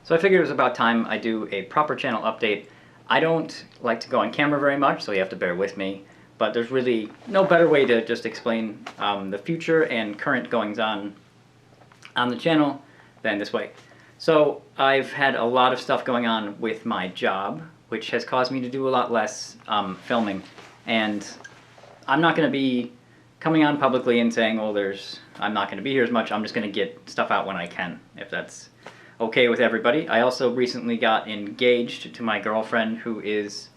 So I figured it was about time I do a proper channel update. I don't like to go on camera very much, so you have to bear with me, but there's really no better way to just explain the future and current goings-on the channel than this way. So I've had a lot of stuff going on with my job, which has caused me to do a lot less filming, and I'm not going to be coming on publicly and saying, oh, I'm not going to be here as much. I'm just going to get stuff out when I can, if that's okay with everybody. I also recently got engaged to my girlfriend, who is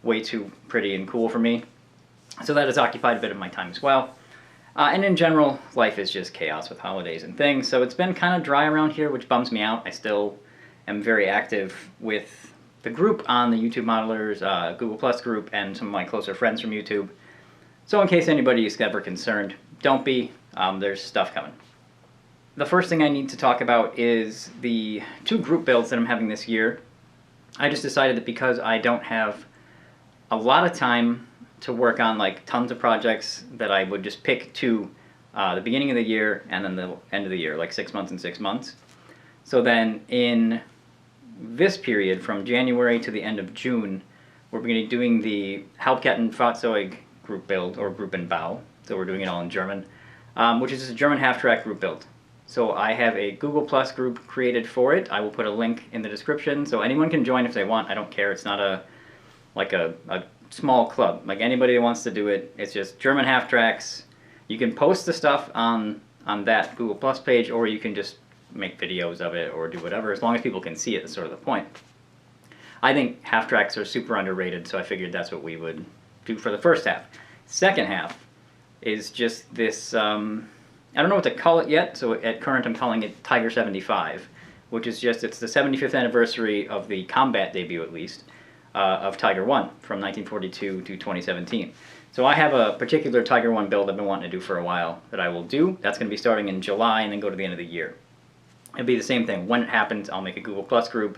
way too pretty and cool for me. So that has occupied a bit of my time as well. And in general, life is just chaos with holidays and things. So it's been kind of dry around here, which bums me out. I still am very active with the group on the YouTube Modelers, Google Plus group, and some of my closer friends from YouTube. So in case anybody is ever concerned, don't be. There's stuff coming. The first thing I need to talk about is the 2 group builds that I'm having this year. I just decided that because I don't have a lot of time to work on like tons of projects, that I would just pick 2 the beginning of the year and then the end of the year, like 6 months and 6 months. So then in this period from January to the end of June, we're going to be doing the Halbkettenfahrzeug Group build, or Group and Bau. So we're doing it all in German, which is a German half-track group build. So I have a Google Plus group created for it. I will put a link in the description, so anyone can join if they want. I don't care. It's not a small club. Like anybody that wants to do it, it's just German half tracks. You can post the stuff on that Google Plus page, or you can just make videos of it or do whatever, as long as people can see it. That's sort of the point. I think half tracks are super underrated, so I figured that's what we would do for the first half. Second half is just this, I don't know what to call it yet, so at current I'm calling it Tiger 75, which is just, it's the 75th anniversary of the combat debut, at least, of Tiger 1 from 1942 to 2017. So I have a particular Tiger 1 build I've been wanting to do for a while that I will do. That's going to be starting in July and then go to the end of the year. It'll be the same thing. When it happens, I'll make a Google Plus group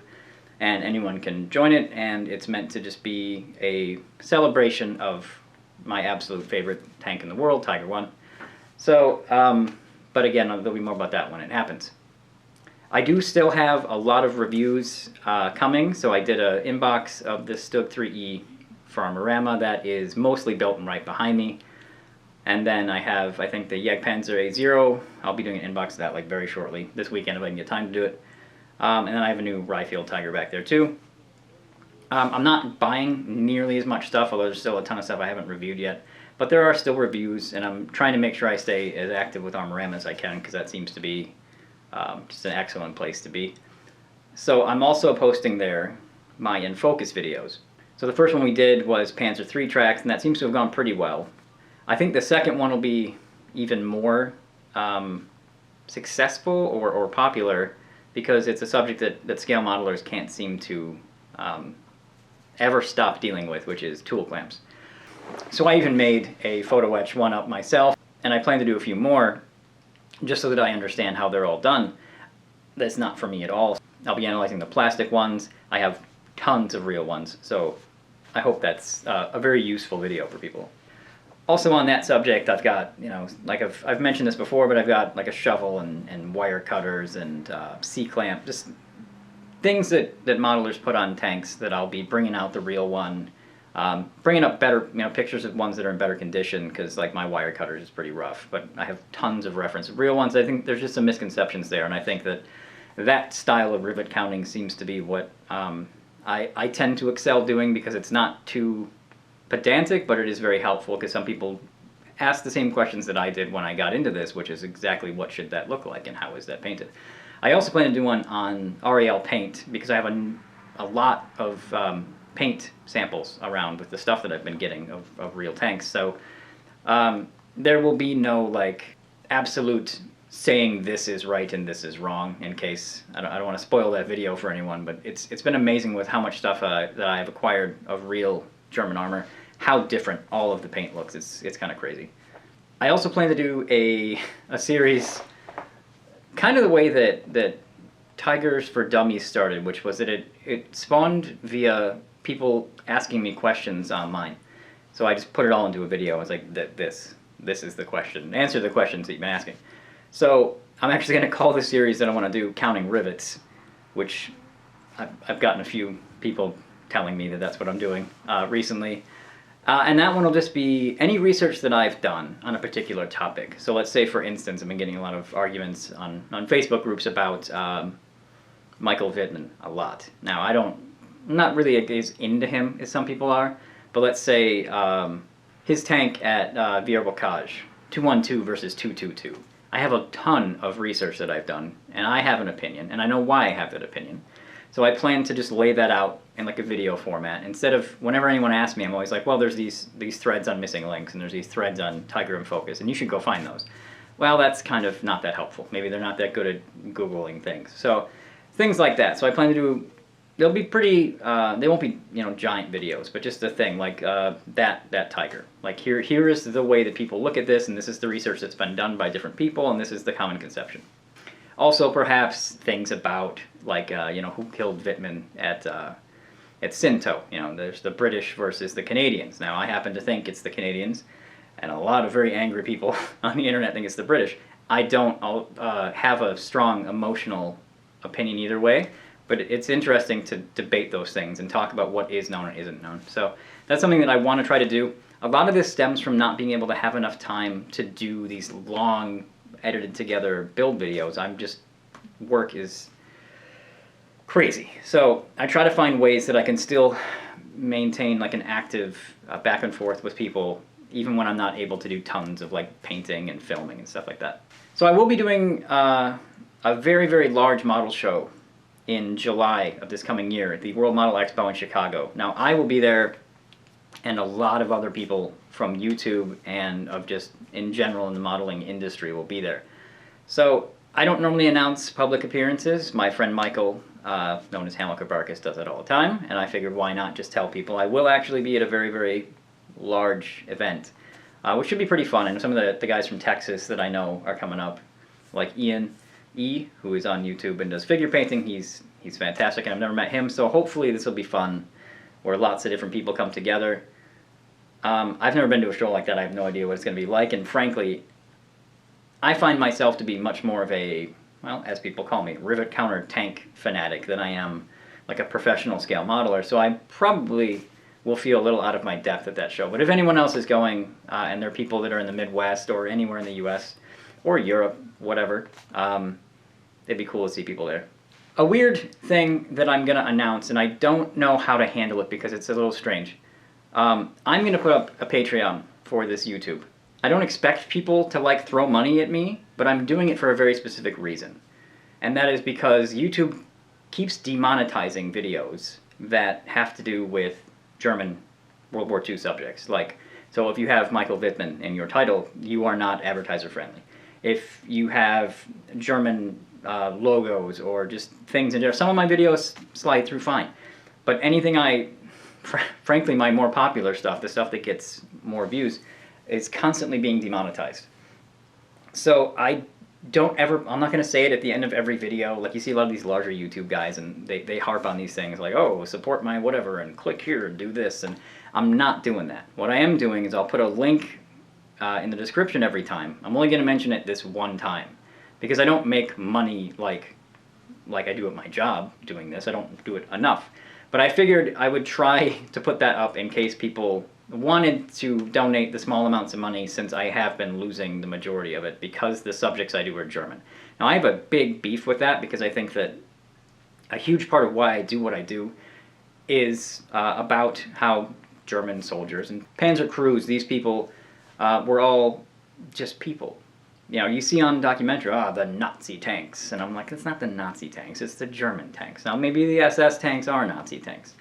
and anyone can join it, and it's meant to just be a celebration of my absolute favorite tank in the world, Tiger 1. So, but again, there'll be more about that when it happens. I do still have a lot of reviews coming, so I did an inbox of the Stug 3E Farmerama that is mostly built and right behind me. And then I have, I think, the Jagdpanzer A0. I'll be doing an inbox of that like very shortly, this weekend if I can get time to do it. And then I have a new Ryefield Tiger back there too. I'm not buying nearly as much stuff, although there's still a ton of stuff I haven't reviewed yet. But there are still reviews, and I'm trying to make sure I stay as active with Armorama as I can, because that seems to be just an excellent place to be. So I'm also posting there my In Focus videos. So the first one we did was Panzer III tracks, and that seems to have gone pretty well. I think the second one will be even more successful or popular, because it's a subject that scale modelers can't seem to ever stop dealing with, which is tool clamps. So I even made a photo etch one-up myself, and I plan to do a few more, just so that I understand how they're all done. That's not for me at all. I'll be analyzing the plastic ones. I have tons of real ones, so I hope that's a very useful video for people. Also on that subject, I've got, like I've mentioned this before, but I've got like a shovel and wire cutters and C-clamp, just things that modelers put on tanks that I'll be bringing out the real one. Bringing up better, pictures of ones that are in better condition, because like my wire cutters is pretty rough, but I have tons of reference real ones. I think there's just some misconceptions there, and I think that style of rivet counting seems to be what I tend to excel doing, because it's not too pedantic, but it is very helpful, because some people ask the same questions that I did when I got into this, which is exactly what should that look like and how is that painted. I also plan to do one on RAL paint, because I have a lot of paint samples around with the stuff that I've been getting of real tanks. So there will be no like absolute saying this is right and this is wrong, in case I don't want to spoil that video for anyone, but it's been amazing with how much stuff that I've acquired of real German armor, how different all of the paint looks. It's kind of crazy. I also plan to do a series kind of the way that Tigers for Dummies started, which was that it spawned via people asking me questions online. So I just put it all into a video. I was like, this is the question. Answer the questions that you've been asking. So I'm actually going to call this series that I want to do Counting Rivets, which I've gotten a few people telling me that that's what I'm doing recently. And that one will just be any research that I've done on a particular topic. So let's say, for instance, I've been getting a lot of arguments on Facebook groups about Michael Wittmann a lot. Now, I'm not really as into him as some people are, but let's say his tank at Via Bocage, 212 versus 222. I have a ton of research that I've done, and I have an opinion, and I know why I have that opinion. So I plan to just lay that out in like a video format. Instead of, whenever anyone asks me, I'm always like, well, there's these threads on missing links, and there's these threads on Tiger in Focus, and you should go find those. Well, that's kind of not that helpful. Maybe they're not that good at Googling things. So things like that. So I plan to do, they'll be pretty, they won't be, giant videos, but just a thing like that tiger. Like here is the way that people look at this, and this is the research that's been done by different people, and this is the common conception. Also, perhaps things about like who killed Wittmann at Sinto. There's the British versus the Canadians. Now, I happen to think it's the Canadians, and a lot of very angry people on the internet think it's the British. I don't have a strong emotional opinion either way, but it's interesting to debate those things and talk about what is known and isn't known. So that's something that I want to try to do. A lot of this stems from not being able to have enough time to do these long, edited together build videos. Work is crazy. So I try to find ways that I can still maintain like an active back and forth with people, even when I'm not able to do tons of like painting and filming and stuff like that. So I will be doing a very, very large model show in July of this coming year at the World Model Expo in Chicago. Now, I will be there, and a lot of other people from YouTube and of just in general in the modeling industry will be there. So I don't normally announce public appearances. My friend Michael, known as Halbkettenfahrzeug, does it all the time, and I figured why not just tell people. I will actually be at a very, very large event, which should be pretty fun, and some of the guys from Texas that I know are coming up, like Ian E., who is on YouTube and does figure painting. He's fantastic, and I've never met him, so hopefully this will be fun, where lots of different people come together. I've never been to a show like that. I have no idea what it's going to be like, and frankly, I find myself to be much more of a, well, as people call me, rivet counter tank fanatic than I am like a professional scale modeler, so I probably will feel a little out of my depth at that show. But if anyone else is going, and there are people that are in the Midwest or anywhere in the US or Europe, whatever, it'd be cool to see people there. A weird thing that I'm going to announce, and I don't know how to handle it because it's a little strange. I'm going to put up a Patreon for this YouTube. I don't expect people to like throw money at me, but I'm doing it for a very specific reason. And that is because YouTube keeps demonetizing videos that have to do with German World War II subjects. Like, so if you have Michael Wittmann in your title, you are not advertiser friendly. If you have German logos or just things in there, some of my videos slide through fine. But anything frankly, my more popular stuff, the stuff that gets more views, is constantly being demonetized. So I'm not going to say it at the end of every video. Like, you see a lot of these larger YouTube guys, and they harp on these things like, oh, support my whatever, and click here and do this, and I'm not doing that. What I am doing is I'll put a link in the description every time. I'm only going to mention it this one time, because I don't make money like I do at my job doing this. I don't do it enough. But I figured I would try to put that up in case people wanted to donate the small amounts of money, since I have been losing the majority of it because the subjects I do are German. Now, I have a big beef with that because I think that a huge part of why I do what I do is about how German soldiers and Panzer crews, these people, were all just people. You see on documentary, the Nazi tanks, and I'm like, it's not the Nazi tanks, it's the German tanks. Now, maybe the SS tanks are Nazi tanks.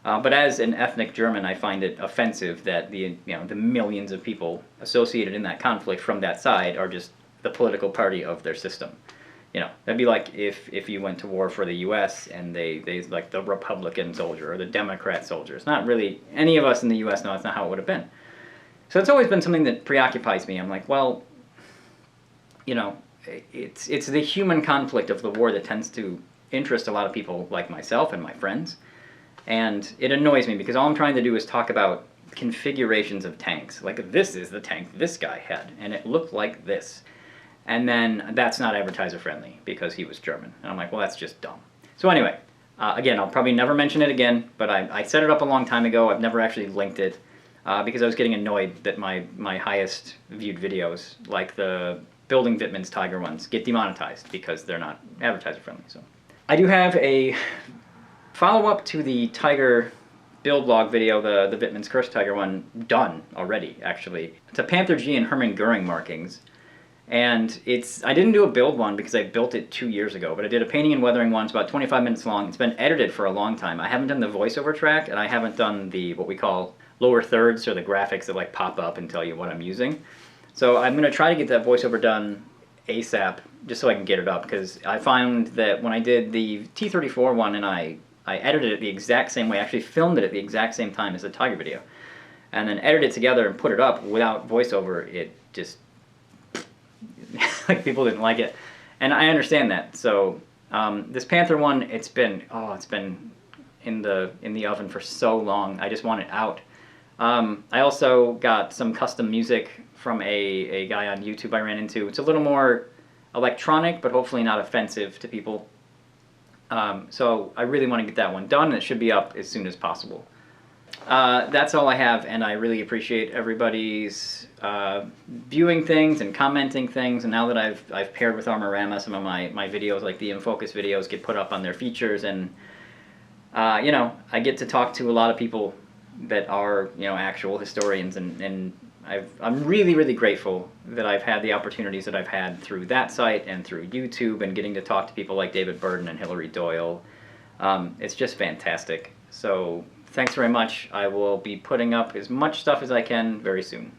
But as an ethnic German, I find it offensive that the millions of people associated in that conflict from that side are just the political party of their system. That'd be like if you went to war for the U.S. and they like the Republican soldier or the Democrat soldier. It's not really, any of us in the U.S. know that's not how it would have been. So it's always been something that preoccupies me. I'm like, well, it's the human conflict of the war that tends to interest a lot of people like myself and my friends. And it annoys me because all I'm trying to do is talk about configurations of tanks. Like, this is the tank this guy had, and it looked like this. And then that's not advertiser friendly because he was German. And I'm like, well, that's just dumb. So anyway, Again, I'll probably never mention it again, but I set it up a long time ago. I've never actually linked it because I was getting annoyed that my highest viewed videos, like the building Wittmann's Tiger ones, get demonetized because they're not advertiser friendly. So I do have a follow-up to the Tiger build log video, the Wittmann's Cursed Tiger one, done already, actually. It's a Panther G and Hermann Goering markings. And I didn't do a build one because I built it 2 years ago, but I did a painting and weathering one. It's about 25 minutes long. It's been edited for a long time. I haven't done the voiceover track, and I haven't done the, what we call lower thirds, or the graphics that like pop up and tell you what I'm using. So I'm going to try to get that voiceover done ASAP, just so I can get it up, because I found that when I did the T34 one and I edited it the exact same way, I actually filmed it at the exact same time as the Tiger video, and then edited it together and put it up without voiceover, it just, like, people didn't like it. And I understand that. So this Panther one, it's been in the oven for so long. I just want it out. I also got some custom music from a guy on YouTube I ran into. It's a little more electronic, but hopefully not offensive to people. So I really want to get that one done, and it should be up as soon as possible. That's all I have, and I really appreciate everybody's viewing things and commenting things. And now that I've paired with Armorama, some of my videos, like the In Focus videos, get put up on their features, and you know, I get to talk to a lot of people that are, you know, actual historians, and I'm really, really grateful that I've had the opportunities that I've had through that site and through YouTube, and getting to talk to people like David Burden and Hilary Doyle. It's just fantastic. So thanks very much. I will be putting up as much stuff as I can very soon.